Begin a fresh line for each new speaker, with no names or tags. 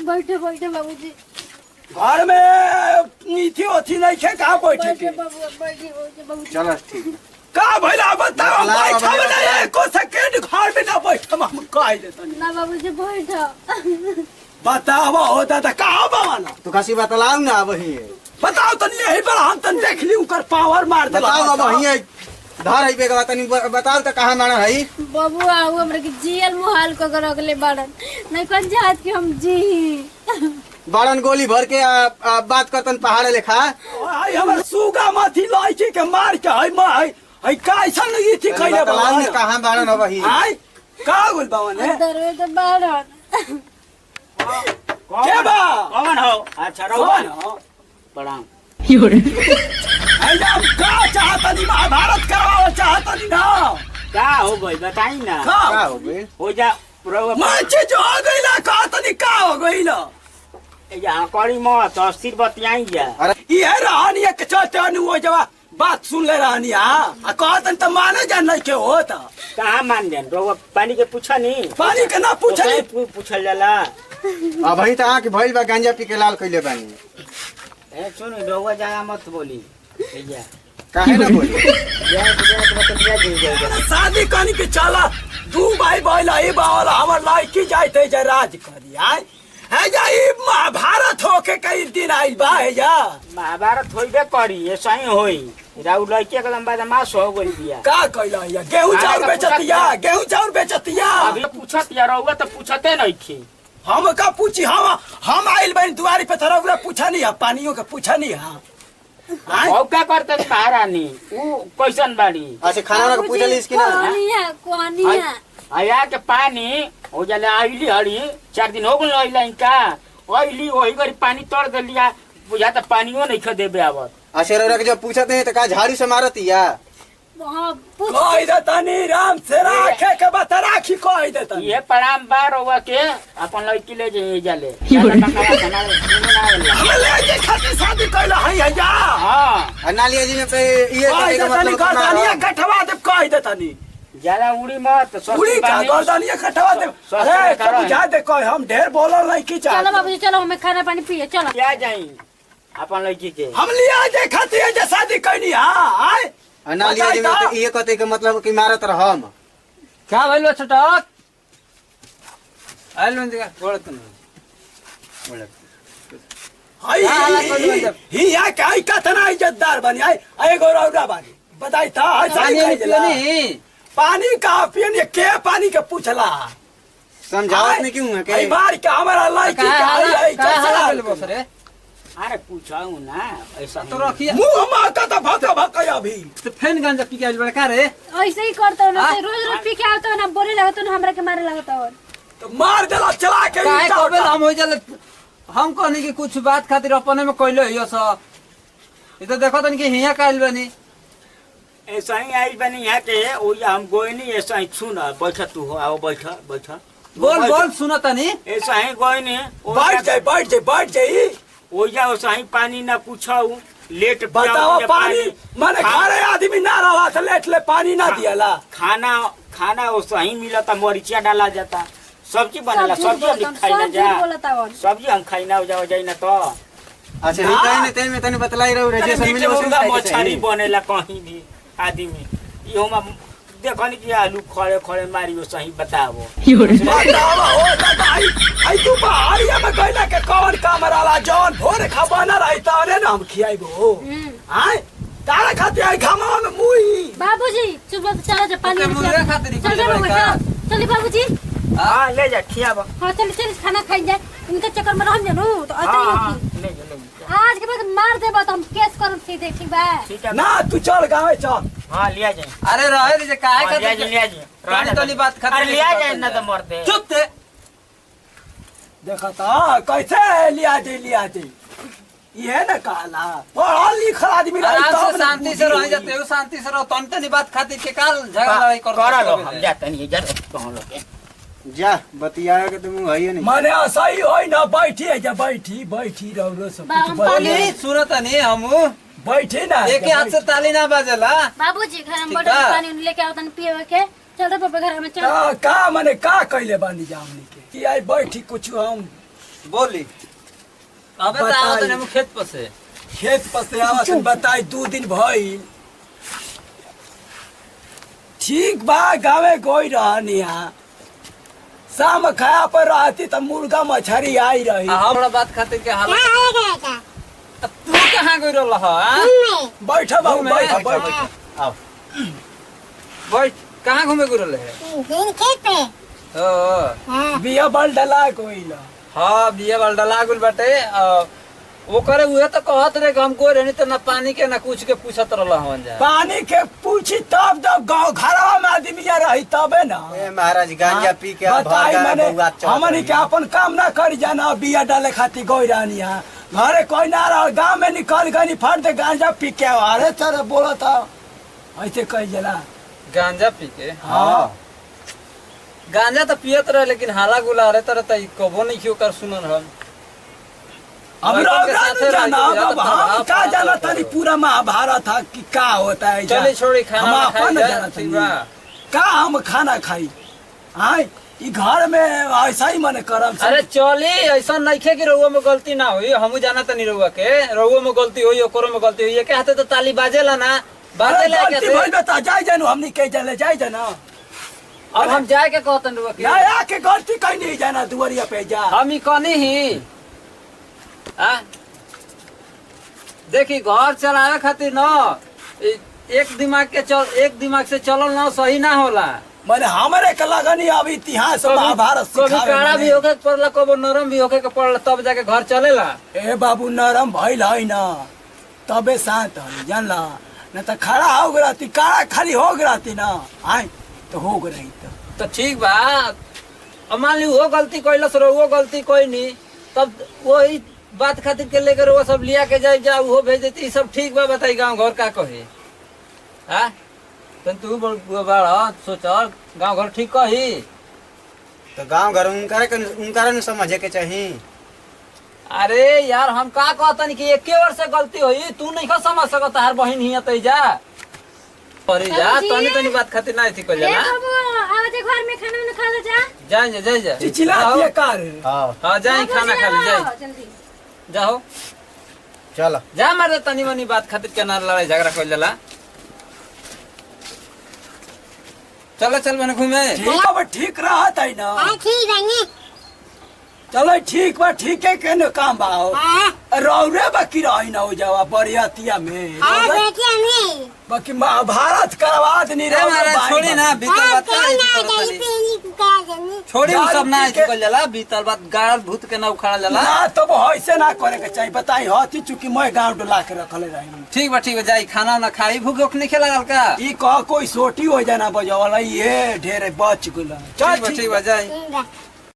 बैठे बैठे बाबूजी
घर में मीठी ओथी नहीं खे का बैठे के
बाबूजी
चलो ठीक
का भइला बताओ बैठा नहीं को सेकंड घर में ना बैठ हम कह देता
ना बाबूजी बैठो
बताओ हो दादा कहां बावाना
तो कासी बतलाऊ ना वही
बताओ तनी यही पर हम तन देख ली उनकर पावर मार दे
बताओ अब वही धर है बेगा तनी बताओ तो कहां मारा है
बाबू आओ हमरा के जीएल मोहाल को कर अगले बाड़न नहीं कौन चाहत कि हम जी
बड़न गोली भर के बात करतन पहाड़ लेखा
आई हमर सुगा माथी लइची के मार के हई हई कैसन लगी थी कइले
बतलाऊ ना कहां बाड़न है वही
आई का बोल बावन
दरवे तो बाड़न
के बा
कौन हो? अच्छा
कौन
रहो
हो
प्रणाम।
आई हम का चाहता नहीं महाभारत कराओ चाहता नहीं ना
क्या हो गई बताई ना।
का
का हो गए
हो जा रहो
माचे जो हो गइला का तनी का हो गइला
यहाँ करी मत अस्थिर बतियाई जा।
अरे
ये रहनी के चलते अनु हो जवा बात सुन ले रहनी आ कहतन त माने जान नहीं के होता
कहाँ मान जान रहो पानी के पूछा नहीं
पानी के ना पूछली
पूछल जाला।
अब वही तो आंख भइल बा गांजा पी के लाल कइले बानी
ए सुन रहो जा मत बोली जा
काहे ना बोली
शादी करनी के चला दू भाई बहला ई बावला हमर लड़की जाते जे राज करी आय है जा ई महाभारत होके कई दिन आइल बा है जा
महाभारत होइबे करी ऐसा ही होई राउ लड़की के लंबा मास हो गई बिया।
का कइला या गेहूं चाउर बेचतिया
अभी पूछत या रहुआ तो पूछते नहीं थी।
हम का पूछी हम आइल बन दुआरी पे थरा पूछा नहीं पानियों का पूछा नहीं हां
और क्या करते महारानी वो कैसन बाड़ी
अच्छा खाना का पूछली इसकी ना
कोनिया
आया के पानी हो जाले आइली हरी 4 दिन हो गल आइला इनका आइली वही गरी पानी तोड़ दे लिया बुझा तो पानियो नहीं ख देबे आवत।
अच्छा रौरा के जब पूछते हैं तो का झाड़ी से मारत या
कह देतनी राम से राखे के बता राखी कह देतनी
ये प्रणाम बार हुआ के अपन लड़की ले जाइए जाले ज्यादा टका
हम ले जे खातिर शादी कइला है जा
हां
नालिया जी में पे ये
कह देतनी गर्दनिया कटवा दे कह देतनी
ज्यादा उड़ी मत
उड़ी का गर्दनिया कटवा दे अरे सब बुझा दे कह हम ढेर बोलल नहीं की
चलो बाबूजी चलो हमें खाना पानी पिए चलो
क्या जाई अपन लड़की के
हम लिया जे खातिर जे शादी कइनी हां आय
नालिया जी में तो ये कहते के मतलब कि मारत रहम
क्या भइलो छटक आइल बंदिया बोलत नहीं
हाय ही या काई कतना इज्जतदार बनी आय एगो रौदा बानी बताई था ऐसा ही कह पानी का पियन के पानी के पूछला
समझावत नहीं क्यों है
कई बार के हमारा लड़की का
रे
अरे पूछाऊ ना ऐसा
तो रखिए
मुंह माता तो भका भका अभी
तो फैन गांजा पी के आइल बड़ा का रे
ऐसे ही करता ना रोज रोज पी के आता हो ना बोले लगता ना हमरा के मारे लगता हो
तो मार देला चला के
काहे कहबे हम हो जाले हम कहनी कि कुछ बात खातिर अपने में कइलो हियो स ई तो देखो तनी कि हिया काइल बनी
ऐसा ही आई बनी है के ओ या हम गोई नहीं ऐसा ही सुन बैठ तू हो आओ बैठ बैठ
बोल बोल सुनो तनी
ऐसा ही गोई नहीं
बैठ जाई
ओ या ऐसा ही पानी ना पूछाऊ लेट
बताओ पानी माने घरे आदमी ना रहा था लेट ले पानी ना दियाला
खाना खाना वैसा ही मिलता मरीचिया डाला जाता सब्जी बनेला सब्जी हम खाई ना जा सब्जी हम खाई ना हो जाए ना तो
अच्छा नहीं कहीं नहीं में तने बतलाई रहू रे जैसे मिले वैसे
मछली बनेला कहीं भी आदमी इहो में देखनी कि आलू खड़े खड़े मारी वो सही बताओ
बताओ हो दादा आई तू पहाड़िया में गइला के कौन कामराला जौन भोर खाबाना रही तारे ना हम खियाइबो हां तारा खाते आई खामा में मुई
बाबूजी चुप चलो जा पानी
मुर्गा खातिर
चल बाबूजी
हां ले जा खियाबो
हां चल खाना खाई जाए इनके चक्कर में रहम जानू तो आता
ले जा
आज के बाद मार देबा तो हम केस करम सीधे ठीक बा
ठीक है
ना तू चल गावे चल
हां लिया जाए
अरे रहे रे जे काहे खातिर
लिया जाए
रानी तली बात खातिर
अरे लिया जाए ना तो मरते
चुप ते
देखा था कैसे लिया दे ये ना कहला पढ़ा लिखा आदमी
आराम से शांति से रह जाते हो शांति से रहो तन तनी बात खातिर के काल झगड़ा लड़ाई
करा लो हम जाते नहीं जा कहां लोग
जा बतिया के तुम है नहीं
माने सही होई ना बैठी जा बैठी रहो सब कुछ
बोली सुनो तनी हम
बैठे ना
एक हाथ से ताली ना बजेला
बाबूजी घर में बड़ा पानी लेके आवतन पिए के चल रे पापा घर में चल
का माने का कइले बानी जामनी के कि आई बैठी कुछ हम
बोली अबे तो
बताई।
आवत हम खेत पर से
खेत पर से आवत बताई 2 दिन भइल। ठीक बा गावे गई रहनी यहाँ शाम खाया पर रहती तो मुर्गा मछली आई रही।
हमरा बात खातिर के हालत तू कहाँ गई रहल हां
बैठ बाबू बैठ बैठ।
आओ
बैठ कहाँ घूमे गई रहल है ओ
बिया बल डला कोइला।
हाँ बिया वाल डला गुल बाटे वो करे उहे तो कहत रहे कि हमको रहनी तो ना पानी के ना कुछ के पूछत रहल हवन जा
पानी के पूछी तब जब गाँव घरवा में आदमी रही तबे ना।
ए महाराज गांजा पी के
बताई मैंने हमनी के अपन काम ना करी जाना बिया डाले खातिर गई रहनी यहाँ घरे कोई ना रह गाँव में निकल गई फट दे गांजा पी के अरे सर बोला था ऐसे कही जला।
गांजा पी के
हाँ
गांजा तो पियत रहे लेकिन हाला गुला रहे तरह तो कबो नहीं क्यों कर सुनन हम
अब
लड़कन के साथे
जाना
रह के
अब
जाता
हम
था,
का
आप
जाना
पता
तनी
करो।
पूरा महाभारत था कि का होता है
चले छोड़ी खाना
हम
वाना
अपन
खाई
जाना
जा,
तनी
ठीक बा।
का हम खाना खाई आय ई घर में ऐसा ही मन करम
अरे चली ऐसा नइखे कि रउआ में गलती ना हुई हमू जाना तनी रउआ के रउआ में गलती हुई ओकरो में गलती हुई के हाथे तो ताली बाजेला ना बाजेला के
गलती भइल बता जाय जानू हमनी के चले जाय जाना।
अब हम जाए के कहतन रउआ के
नया के गलती कहीं नहीं जाना दुआरिया पे जा।
हम ही कनी ही आ देखी घर चलावे खातिर न एक दिमाग से चलल ना सही ना होला।
मैंने हमारे के लगनी अब इतिहास महाभारत
कभी
सिखावे
काड़ा भी
मने।
होके के पड़ला कबो नरम भी होके के पड़ला तब जाके घर चलेला।
ए बाबू नरम भइल है ना तबे शांत है जानला न तो खड़ा हो गई काड़ा खाली हो गई ना आय तो हो गई
तो ठीक बा अब मान ली वो गलती कैलस रहो वो गलती कोई नहीं तब वही बात खातिर के लेकर वो सब लिया के जाए जा वो भेज देती सब ठीक बा बताई गांव घर का कही हाँ तू बड़ा सोच गांव घर ठीक कही
तो गांव घर उनका न समझे के चाहिए।
अरे यार हम का कहतनी कि एके वर्ष से गलती हुई तू नहीं खा समझ सकता हर बहन ही तई जा अरे जा तनी तनी बात खातिर ना थी कल
ए
ना
बाबू आवाज घर में खाना ना खा ले जा
जाए जा
चिचिला दिए कार
हाँ
हाँ जाए खाना खा ले जाए
जल्दी
जाओ
चलो
जा मार तनी मनी बात खातिर के ना लड़ाई झगड़ा कर जाला चलो चल मैंने घूमे
ठीक रहत है ना
ठीक है
चलो ठीक बा ठीक है के काम बा रौरे बाकी रही ना हो जावा बरियातिया में बाकी महाभारत करवा दनी रे
महाराज छोड़ी ना बीतल बात छोड़ी उ सब ना चुकल जाला बीतल बात गाड़ल भूत के ना उखाड़ा जाला
ना तो ऐसे ना करे के चाहिए बताई हती चूंकि मैं गांव डोला के रखले रही
ठीक बा जाई खाना ना खाई भूख भूख नहीं खेला का
ई कह कोई सोटी हो जाना बजावला ये ढेर बच गेल चल
ठीक बा जाई